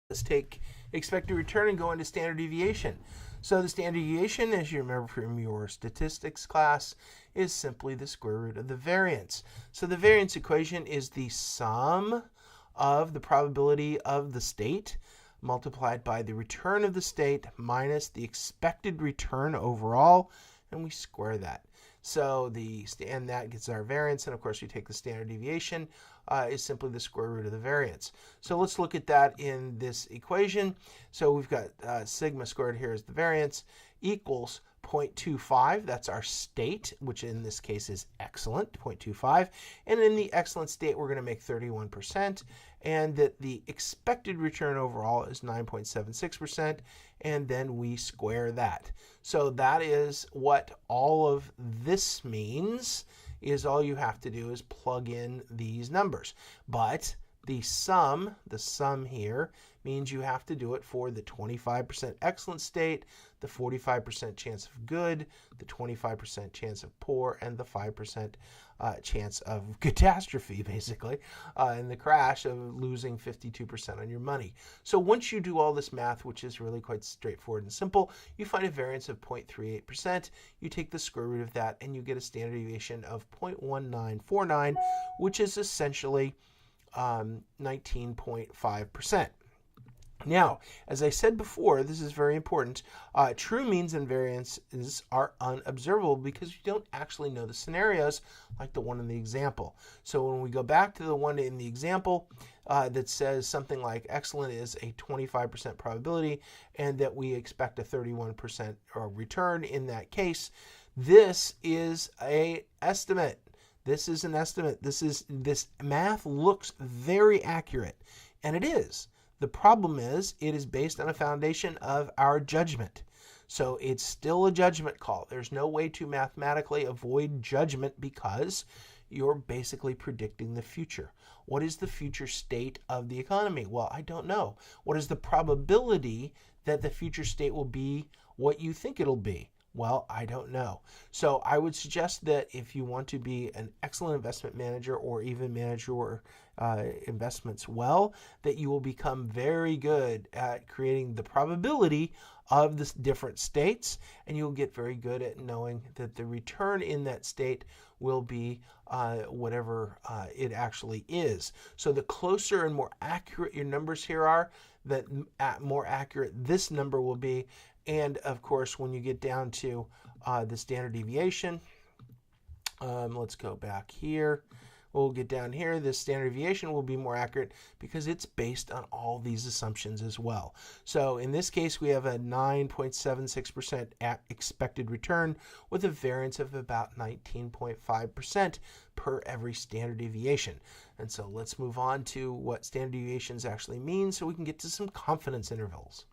Let's take expected return and go into standard deviation. So the standard deviation, as you remember from your statistics class, is simply the square root of the variance. So the variance equation is the sum of the probability of the state multiplied by the return of the state minus the expected return overall, and we square that. So and that gets our variance, and of course we take the standard deviation is simply the square root of the variance. So let's look at that in this equation. So we've got sigma squared here is the variance equals 0.25. That's our state, which in this case is excellent, 0.25. And in the excellent state, we're going to make 31%. And that the expected return overall is 9.76%. And then we square that. So that is what all of this means. Is all you have to do is plug in these numbers. But the sum here means you have to do it for the 25% excellent state, the 45% chance of good, the 25% chance of poor, and the 5% chance of catastrophe, basically, and the crash of losing 52% on your money. So once you do all this math, which is really quite straightforward and simple, you find a variance of 0.38%. You take the square root of that, and you get a standard deviation of 0.1949, which is essentially 19.5%. Now, as I said before, this is very important. True means and variances are unobservable because you don't actually know the scenarios like the one in the example. So when we go back to the one in the example that says something like excellent is a 25% probability and that we expect a 31% return in that case, this is an estimate. This is an estimate. This math looks very accurate, and it is. The problem is it is based on a foundation of our judgment. So it's still a judgment call. There's no way to mathematically avoid judgment because you're basically predicting the future. What is the future state of the economy? Well, I don't know. What is the probability that the future state will be what you think it'll be? Well, I don't know. So I would suggest that if you want to be an excellent investment manager or even manage your investments well, that you will become very good at creating the probability of the different states, and you'll get very good at knowing that the return in that state will be whatever it actually is. So the closer and more accurate your numbers here are, that more accurate this number will be. And of course, when you get down to the standard deviation, let's go back here. We'll get down here. The standard deviation will be more accurate because it's based on all these assumptions as well. So in this case, we have a 9.76% expected return with a variance of about 19.5% per every standard deviation. And so let's move on to what standard deviations actually mean so we can get to some confidence intervals.